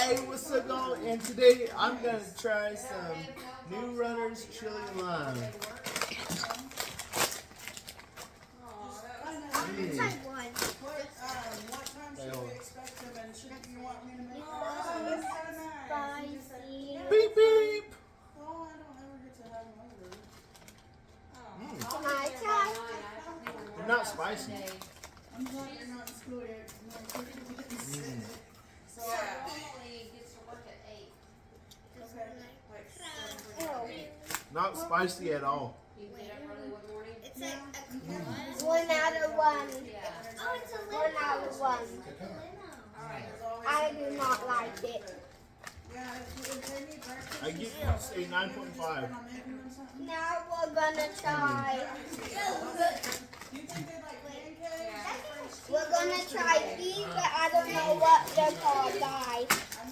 Hey, what's up, y'all? And today I'm gonna try some New Runners chili lime. It's like one. What time should we expect them, and should you want me to make them? Spicy. Beep beep. Oh, I don't ever get to have them over. Can I try? They're not spicy. I'm glad you're not in school yet. So, Normally gets to work at 8. okay. Not spicy at all. You get up early one morning. It's like one out of one. Yeah. Oh, it's a one out of one. I do not like it. Yeah, if they need breakfast, I give this a 9.5. Now we're gonna try. do you think they like pancakes? We're gonna try these, but I don't know what they're called, guys.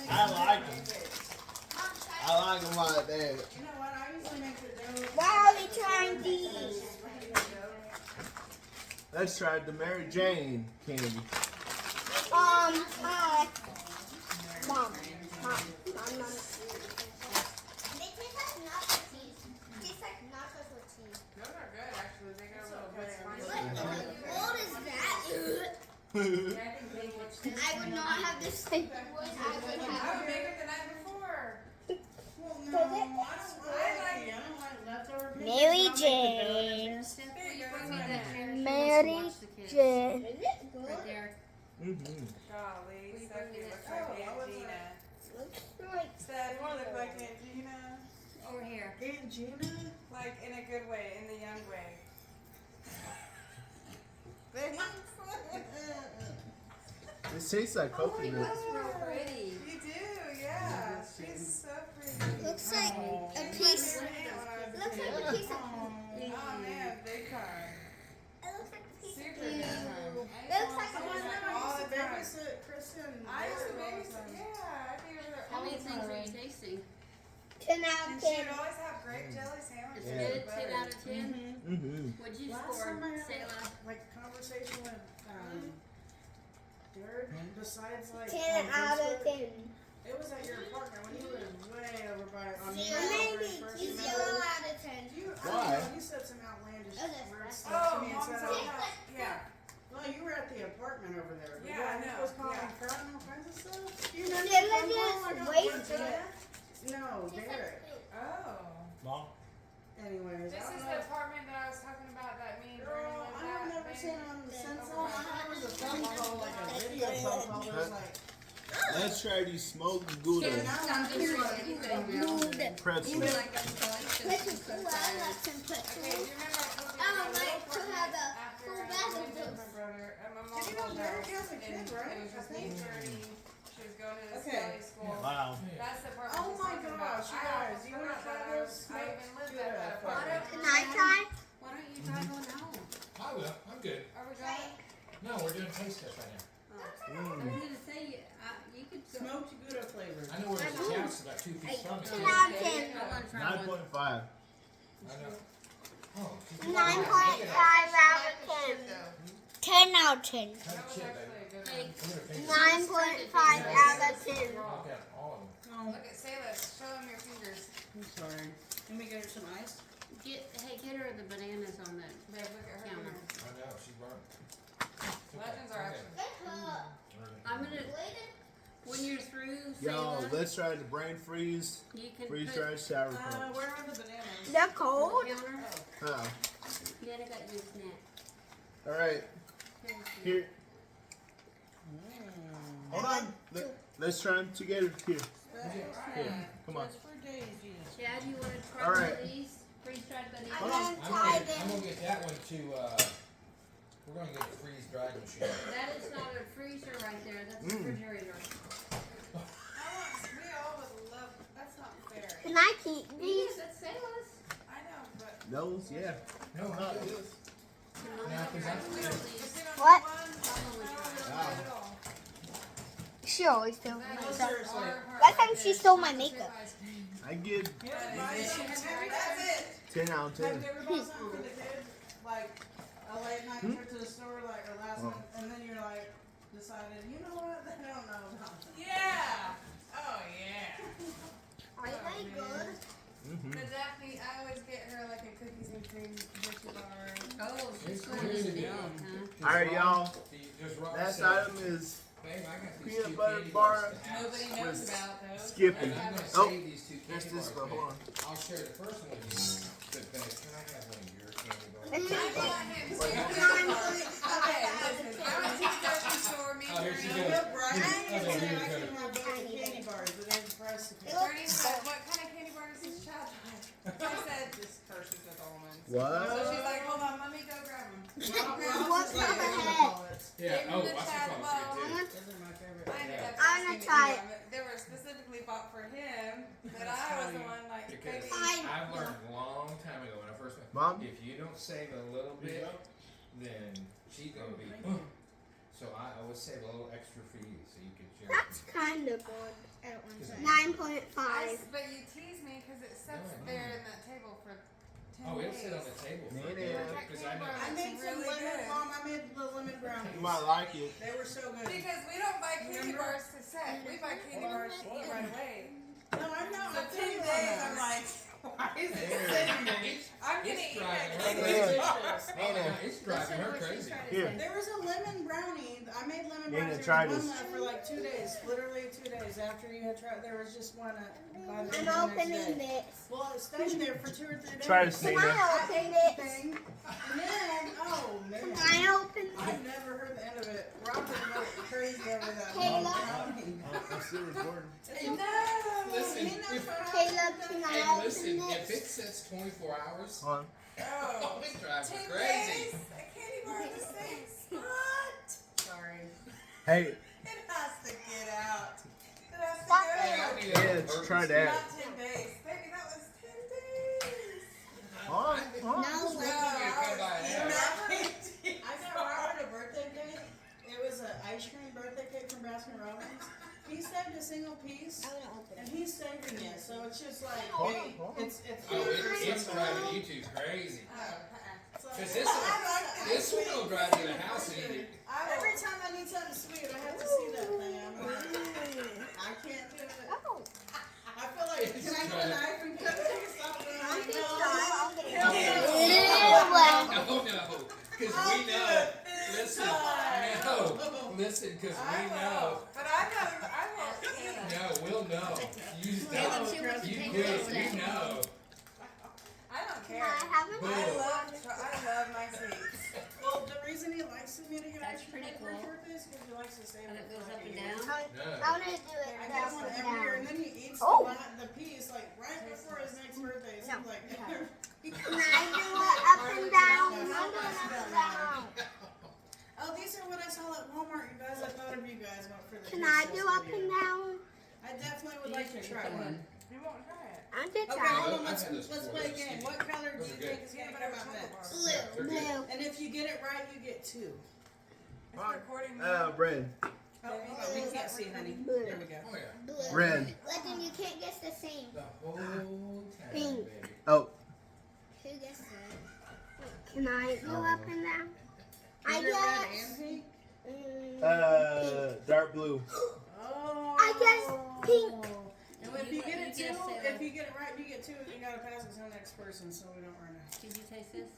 I like them. I like them like that. You know what? I usually make the dough. Why are we trying these? Let's try the Mary Jane candy. Hi. Mom. Mom. They taste like nacho cheese. Tastes like nacho cheese. Those are good, actually. They got a little bit What is that? I would not have this thing. I would I would make have. it the night before. Well, no, I don't like leftover pancakes. Mary I'll make the Jane. dough instead. Here, you bring me that chair. Mary Jane. Right there. Mm-hmm. Golly, Will you Steph, bring me you that look like chair? Aunt Gina. Looks like Steph, you look like Aunt Gina. Over here. Aunt Gina? Like, in a good way, in the young way. It tastes like coconut. real pretty. You do, yeah. She's so pretty. looks like a piece. Looks like a piece of. Oh, man, big time. It looks like a piece Super of. big time. It looks like a I one. used to babysit Kristen. I used to babysit, yeah, I'd be over there all the time. Are you tasting? 10 out And of she 10. would always have grape jelly sandwiches. It's Yeah. good. 10 out of 10. Mm-hmm. What'd you Last score, time I had Sayla? like conversation with Jared, besides like 10 out of 10. it was at your apartment when you lived way over by on Maybe first 0 you met. out of 10. You, I Why? don't know, you said some outlandish Okay. weird Oh, stuff to me and Mom's said, old oh, house. Yeah. well, you were at the apartment over there. Yeah, I He know, was calling yeah. me crap and all kinds of stuff. You remember Did the phone I call I just got wait with for Derek? No, Derek. Oh. Mom? Anyways, This I is don't the know. apartment that I was talking about that me and Brandon Girl, lived I have at, never baby. seen on since I was a phone call, like a video phone call. It was like, Let's try these smoked yeah, Gouda now I'm curious. Good. pretzels. Pretzels. Ooh, I like some Okay, pretzels. do you remember I told you I about would like the to have a after full I bag of moved with those. my brother and my mom Did you know was Derek there, has a kid, and right? It was just me 30. She was going to this Okay. Valley school. Wow. That's the apartment Oh she's my talking gosh, about. you I guys, almost you wanna forgot try that this? I even lived at that Good. apartment. Can I try? Why don't you try going home? I will. I'm good. Are we going? No, we're doing taste test right now. I Mm. was gonna say you could go. Smoked Gouda flavor. I know where there's a house about 2 feet from it. 10 too. out of Okay, 10. I want to try one. 9.5. I know. Oh, 9.5 out of 10. 10 out of 10. Have That a was chip, actually baby. a good Hey, one. We're gonna taste it. 9.5 out of 10. Knock out all of them. Oh, Look at Sayla. Show them your fingers. I'm sorry. Let me get her some ice. Get her the bananas on that. Babe, look at her Counter. fingers. I know, she's burnt. Legends are actually. I'm gonna. When you're through, Y'all, Sayla, let's try the brain freeze. you can Freeze put dried sour Where punch. are the bananas? They're on cold. the counter. Oh. Then I got you a snack. Alright, Here's the- here. Hold on. Let's try them together. Here. Here. Come on. Just for Daisy. Chad, you want to try All one right. of these? Freeze-dried bananas. I'm gonna I'm try gonna them. get that one to, we're gonna get the freeze dried machine. That is not a freezer right there. That's a Mm. refrigerator. We all would love. That's not fair. Can I keep These, these? that's Sayla's. I know, but. Those, yeah. No, Not not this. this. Yeah, 'cause I'm- We don't need- What? Wow. She always does. No, seriously. Last time she stole my makeup. I give That's it. 10 out of Have 10. you ever bought something for the kids, like a late night trip to the store, like or last Oh. minute, and then you're like decided, you know what? They don't know about it. Yeah. Oh, Alright, y'all. So you just rub Next yourself. item is Babe, I got these peanut two butter candy bar. bars at the house. Nobody knows about those. Skippy. And I'm gonna Oh, save these two there's candy this bars, one. Hold babe. on. I'll share the first one with you. But babe, can I have one of your candy bars? I bought him two candy bars. Okay, listen. I went to the grocery store, me Oh, here she and goes. But Brian Okay, said here I you can go. have both the candy bars, but there's a price to pay. Bernie said, what kind of candy bar does this child like? I said, just Hershey's with almonds. So What? she's like, hold on, let me go grab them. What's Like up Asian ahead? bullets. Yeah, oh, The I Chad should Bowl. probably good Those are my favorite. I ended up I'm gonna asking to try eat them. They were specifically bought for him, but I was the one like, Because baby. I've learned a long time ago when I first met. Mom? If you don't save a little bit, then she's gonna be. So I always save a little extra for you, so you can share. That's with me. kind of good. Cause 9.5. But you tease me because it sits No, there in that table for 10 Oh, it'll days. sit on the table for a Yeah. day. Because I know. I made some Really lemon, good. Mom, I made the lemon brownies. You might like it. They were so good. Because we don't buy candy Remember? bars to set. We buy candy bars to eat right away. No, I'm not. So I'll tell 10 you days, what. I'm like, why is it sitting there? I'm gonna It's eat driving that her candy crazy. bar. Oh, yeah, it's driving her crazy. Here. There was a lemon brownie. I made lemon You're brownies. gonna try There was one this. left for like 2 days. Literally 2 days after you had tried. There was just one by the I'm next opening day. this. Well, it stayed there for 2 or 3 days. Try this, Can Nina. I open this? Thing. And then, oh man. Can I open I've this? never heard the end of it. Robert went crazy over that Caleb? brownie. I'm still recording. No, Listen, he knows if- what Caleb, can I And open listen, if this? it sits 24 hours, Hold on. Oh, it drives 10 her crazy. days? A candy bar in the same spot? Sorry. Hey, It has to get out. It has to Stop go. Hey, I need yeah, a let's try emergency. that. Not 10 days. Baby, that was 10 days. Hold on. Hold on. No, Just wait till you come by You and know, ask. I got Robert a birthday cake. It was an ice cream birthday cake from Baskin Robbins. He saved a single piece, I'm gonna open and it. he's saving it. So it's just like, Hold on, hey, hold on. it's Oh, it's driving you two crazy. So- Cause this one will drive you to the house and eat it. Every time I need something sweet, I have to see that thing. I'm like, I can't do it. Oh, I feel like, can I get a knife and cut it or something? I think so. No. I'll get Hell it. no. Oh no, cause we know. Listen, no, listen, cause I we will. know. But I will eat. No, we'll know. You Caleb, know. see what you You take do. over You that. know. I don't Can care. I have it? Boom. I love my sweets. Well, the reason he likes me to get That's ice pretty cream for his cool. birthday is because he likes to save And it it for goes like up a and year. down. I want to do it I get one up and every year, and down. then he eats Oh. the piece like right before his next birthday. So No. I'm like, Can I do it up and down? I'm doing up and down. oh, these are what I saw at Walmart, you guys. I thought of you guys went for the. Can gift I sets do for up you. and down? I definitely would like to try one. You won't try it. I did Okay, try. hold on. I've Let's had this let's before. play a They're game. skinny. What color do Those you are good. think is gonna come out next? They're good. Blue. And if you get it right, you get 2. It's recording me. Red. Oh, hold on. We can't see, honey. Blue. There we go. Oh yeah. Blue. Red. Legend, you can't guess the same. The whole time, Pink. baby. Oh, Who guessed that? Can I go up and down? I Is it red guess. and pink? dark blue. Oh. I guess pink. And if You you get let- it you 2, guess, Sarah. if you get it right, you get 2. You gotta pass it to the next person, so we don't run out. Did you taste this?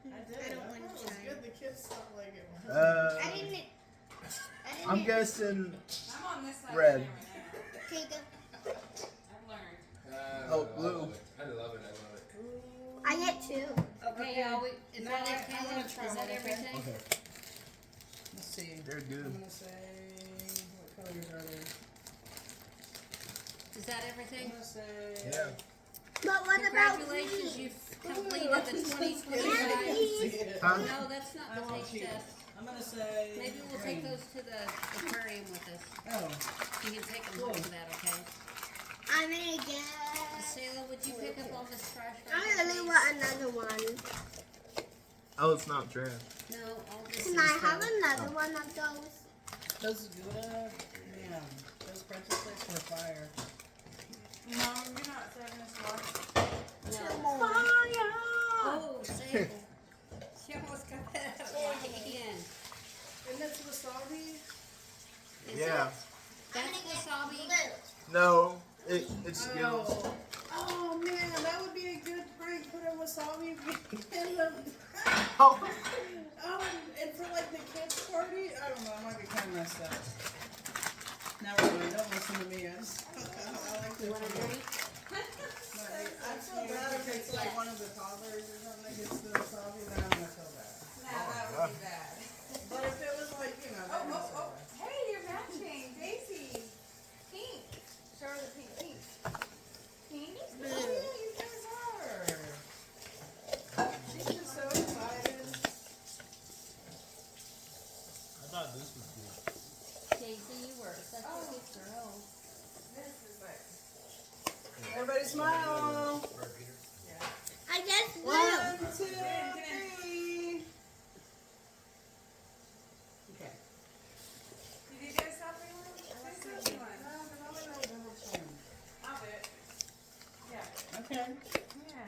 I did. I don't thought want it to was try. good. The kids thought like it was. I didn't. I didn't. I'm guessing I'm on this side Red. of the camera now. Okay, go. I've learned. Oh, I blue. love it. I love it. I love it. I get 2. Okay, y'all, is No, that I it, wanna Caleb? try Is that one, okay? everything? Okay. Let's see. They're I'm good. gonna say what colors are there? Is that I'm everything? gonna say. Yeah. But what about Congratulations, me? you've completed the I 2025. can't see it. Huh? No, that's not I the won't taste cheat. test. I'm gonna say. Maybe we'll take green. those to the aquarium with us. Oh. You can take them home for that, okay? I'm gonna guess. Sayla, would you pick up all this trash right I here, really please? want another one. Oh, it's not trash. No, all this Can is I have the- another one of those? Those good. Yeah. Those pretzel sticks were fire. Mom, you're not serving us water. No. Fire! Oh, Sayla. She almost got that out of my hand. And that's wasabi. Is Yeah. it? That's wasabi. No, it's Skittles. Oh. Oh man, that would be a good prank. Put a wasabi in the. Oh, Oh, and for like the kids' party, I don't know, I might be kind of messed up. Never mind, don't listen to me. I like to. I feel bad if it's like one of the toddlers or something that gets the coffee, then I'm gonna feel bad. Nah, that would be bad. But if it was like, you know, then it's okay. Hey, you're matching. Daisy. Pink. Show her the pink. Pink. Pink? Oh, yeah, you guys are. She's just so excited. I thought this was good. Casey, you were such a good girl. This is like. Everybody smile. I guess 1, 2, 3. Okay. Did you get a selfie one? Say selfie one. I'll do it. Yeah. Okay. Yeah.